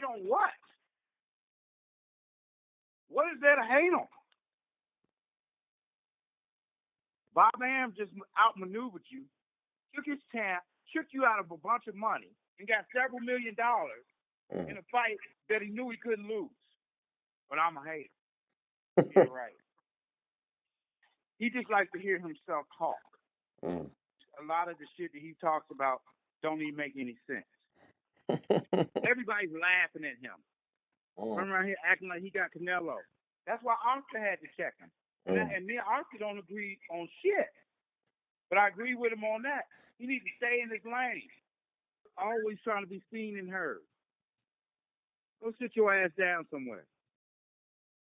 hate on what? What is there to hate on? Bob Arum just outmaneuvered you, took his champ, took you out of a bunch of money, and got several $1 million in a fight that he knew he couldn't lose. But I'm a hater. You're right. He just likes to hear himself talk. A lot of the shit that he talks about don't even make any sense. Everybody's laughing at him. Running around here acting like he got Canelo. That's why Oscar had to check him. And me and Oscar don't agree on shit. But I agree with him on that. He needs to stay in his lane. Always trying to be seen and heard. Go sit your ass down somewhere.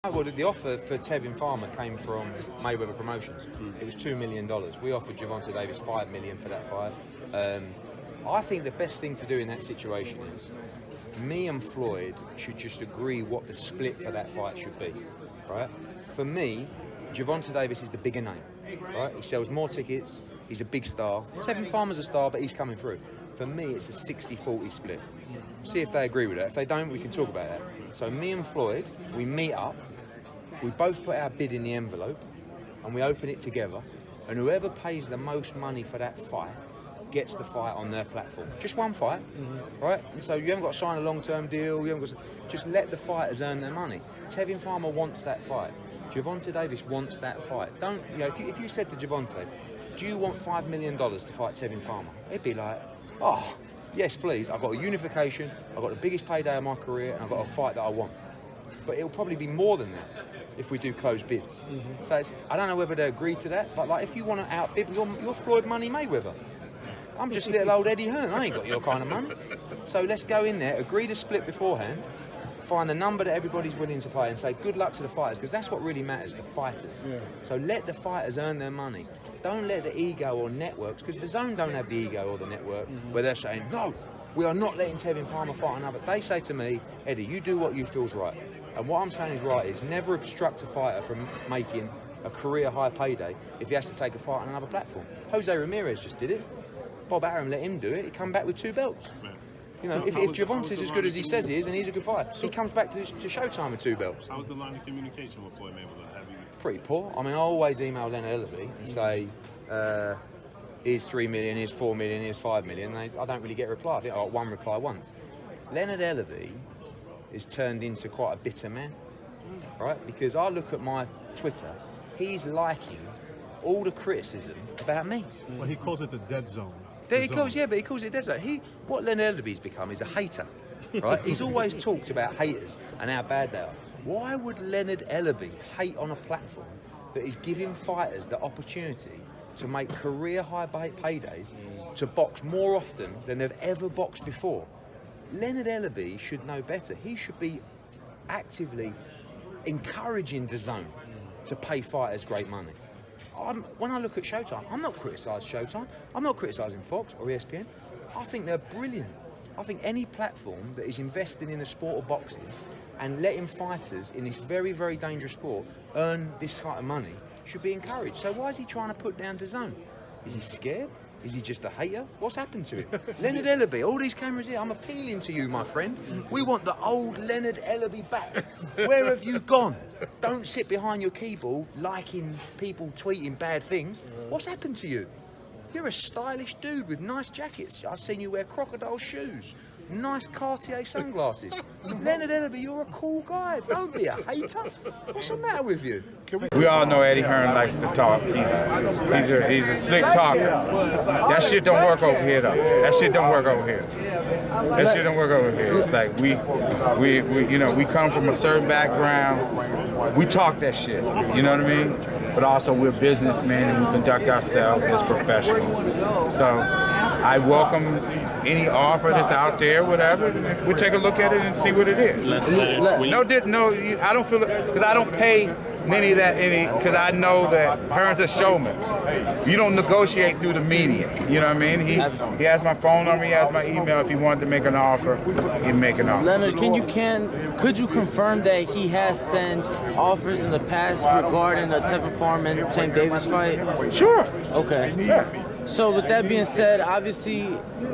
Well, the offer for Tevin Farmer came from Mayweather Promotions. It was $2 million. We offered Gervonta Davis $5 million for that fight. I think the best thing to do in that situation is me and Floyd should just agree what the split for that fight should be, right? For me, Gervonta Davis is the bigger name, right? He sells more tickets, he's a big star. Tevin Farmer's a star, but he's coming through. For me, it's a 60-40 split. See if they agree with that. If they don't, we can talk about that. So me and Floyd, we meet up, we both put our bid in the envelope, and we open it together, and whoever pays the most money for that fight gets the fight on their platform. Just one fight, right? And so you haven't got to sign a long-term deal, you haven't got to, just let the fighters earn their money. Tevin Farmer wants that fight. Gervonta Davis wants that fight. Don't, you know, if you said to Gervonta, do you want $5 million to fight Tevin Farmer? He'd be like, oh, yes, please. I've got a unification, I've got the biggest payday of my career, and I've got a fight that I want. But it'll probably be more than that if we do closed bids. So I don't know whether they agree to that, but like if you want to outbid, you're Floyd Money Mayweather. I'm just little old Eddie Hearn. I ain't got your kind of money. So let's go in there, agree to split beforehand, find the number that everybody's willing to pay, and say good luck to the fighters, because that's what really matters, the fighters. Yeah. So let the fighters earn their money. Don't let the ego or networks, because the Zone don't have the ego or the network, where they're saying, no, we are not letting Tevin Farmer fight another. They say to me, Eddie, you do what you feel's right. And what I'm saying is right is never obstruct a fighter from making a career high payday if he has to take a fight on another platform. Jose Ramirez just did it. Bob Arum let him do it. He come back with 2 belts. You know, if Gervonta's as good as he says he is, and he's a good fighter, he comes back to Showtime with 2 belts. How was the line of communication with Floyd Mayweather? Pretty poor. I mean, I always email Leonard Ellerbe and say, here's $3 million, here's $4 million, here's $5 million. I don't really get a reply. I think I got one reply once. Leonard Ellerbe is turned into quite a bitter man, right? Because I look at my Twitter, he's liking all the criticism about me. Well, he calls it the dead zone. He calls it desert. What Leonard Ellerbe's become is a hater, right? He's always talked about haters and how bad they are. Why would Leonard Ellerbe hate on a platform that is giving fighters the opportunity to make career high paydays, to box more often than they've ever boxed before? Leonard Ellerbe should know better. He should be actively encouraging the Zone to pay fighters great money. When I look at Showtime, I'm not criticising Showtime. I'm not criticising Fox or ESPN. I think they're brilliant. I think any platform that is investing in the sport of boxing and letting fighters in this very, very dangerous sport earn this kind of money should be encouraged. So why is he trying to put down DAZN? Is he scared? Is he just a hater? What's happened to him? Leonard Ellerbe, all these cameras here, I'm appealing to you, my friend. We want the old Leonard Ellerbe back. Where have you gone? Don't sit behind your keyboard liking people tweeting bad things. What's happened to you? You're a stylish dude with nice jackets. I've seen you wear crocodile shoes, nice Cartier sunglasses. Leonard Ellerbe, you're a cool guy. Don't be a hater. What's the matter with you? We all know Eddie Hearn likes to talk. He's a slick talker. That shit don't work over here though. That shit don't work over here. That shit don't work over here. It's like we come from a certain background. We talk that shit. You know what I mean? But also we're businessmen and we conduct ourselves as professionals. So I welcome any offer that's out there, whatever. We take a look at it and see what it is. No, I don't feel it because I don't pay because I know that Hearn's a showman. You don't negotiate through the media. You know what I mean? He has my phone number, he has my email. If he wanted to make an offer, he'd make an offer. Leonard, could you confirm that he has sent offers in the past regarding the Tevin Farmer and Tank Davis fight? Sure. Okay. Yeah. So with that being said, obviously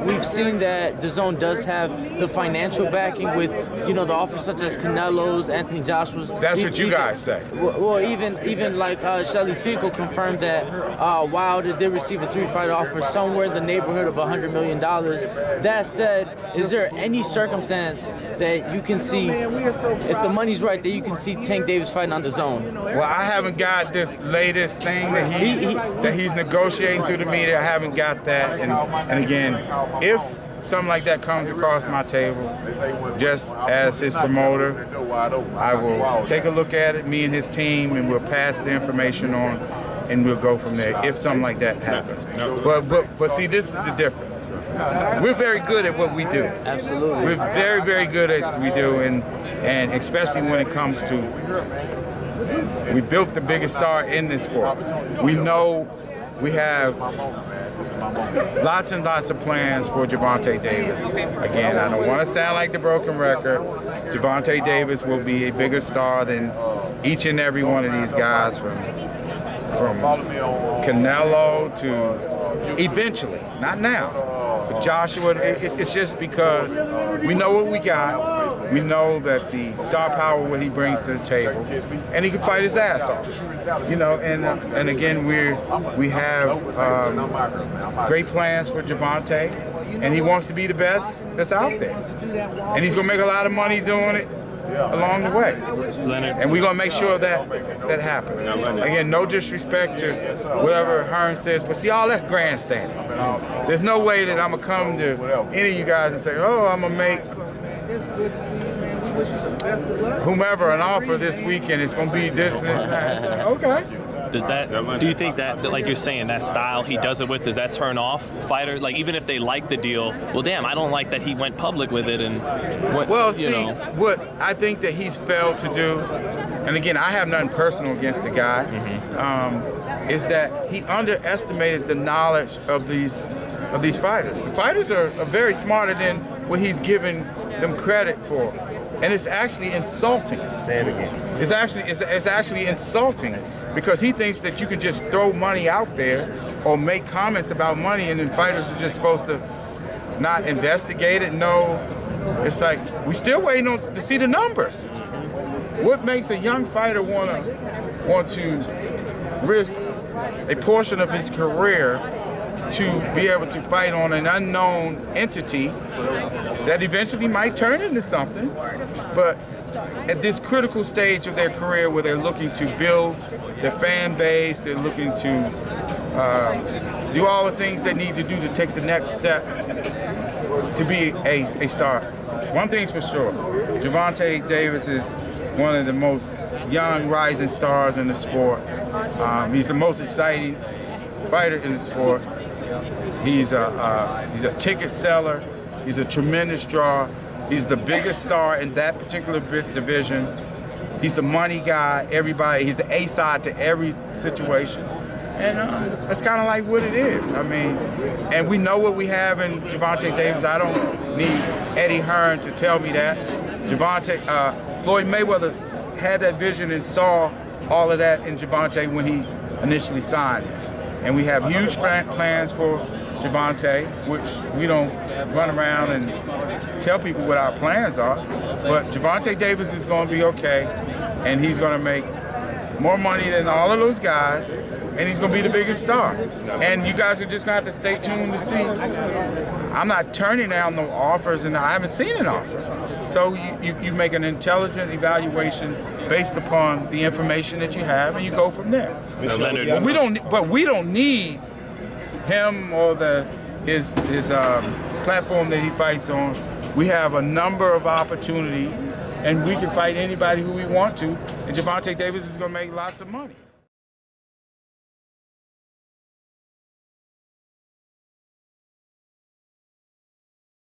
we've seen that DAZN does have the financial backing with, the offers such as Canelo's, Anthony Joshua's. That's what you guys say. Well, even like Shelly Finkel confirmed that Wilder did receive a 3-fight offer somewhere in the neighborhood of $100 million. That said, is there any circumstance that you can see, if the money's right, that you can see Tank Davis fighting on DAZN? Well, I haven't got this latest thing that he's negotiating through the media. I haven't got that. And again, if something like that comes across my table, just as his promoter, I will take a look at it, me and his team, and we'll pass the information on, and we'll go from there if something like that happens. But see, this is the difference. We're very good at what we do. Absolutely. We're very, very good at what we do, and especially when it comes to, we built the biggest star in this sport. We know we have lots and lots of plans for Gervonta Davis. Again, I don't want to sound like the broken record. Gervonta Davis will be a bigger star than each and every one of these guys, from Canelo to eventually, not now. For Joshua, it's just because we know what we got. We know that the star power, what he brings to the table, and he can fight his ass off. And again, we have great plans for Gervonta, and he wants to be the best that's out there. And he's gonna make a lot of money doing it along the way. And we're gonna make sure that happens. Again, no disrespect to whatever Hearn says, but see, all that's grandstanding. There's no way that I'm gonna come to any of you guys and say, oh, I'm gonna make whomever an offer this weekend, it's gonna be this and this and that. Okay. Do you think that, like you're saying, that style he does it with, does that turn off fighters? Like, even if they like the deal, well, damn, I don't like that he went public with it. And what I think that he's failed to do, and again, I have nothing personal against the guy, is that he underestimated the knowledge of these fighters. The fighters are very smarter than what he's giving them credit for. And it's actually insulting. Say it again. It's actually insulting, because he thinks that you can just throw money out there or make comments about money, and then fighters are just supposed to not investigate it. No, it's like, we still waiting to see the numbers. What makes a young fighter want to risk a portion of his career to be able to fight on an unknown entity that eventually might turn into something, but at this critical stage of their career where they're looking to build their fan base, they're looking to do all the things they need to do to take the next step to be a star. One thing's for sure, Gervonta Davis is one of the most young rising stars in the sport. He's the most exciting fighter in the sport. He's a ticket seller. He's a tremendous draw. He's the biggest star in that particular division. He's the money guy. He's the A side to every situation. And that's kind of like what it is. I mean, and we know what we have in Gervonta Davis. I don't need Eddie Hearn to tell me that. Floyd Mayweather had that vision and saw all of that in Gervonta when he initially signed. And we have huge plans for Gervonta, which we don't run around and tell people what our plans are. But Gervonta Davis is going to be okay, and he's going to make more money than all of those guys, and he's going to be the biggest star. And you guys are just going to have to stay tuned to see. I'm not turning down no offers, and I haven't seen an offer. So you make an intelligent evaluation based upon the information that you have, and you go from there. But we don't need him or his platform that he fights on. We have a number of opportunities, and we can fight anybody who we want to, and Gervonta Davis is going to make lots of money.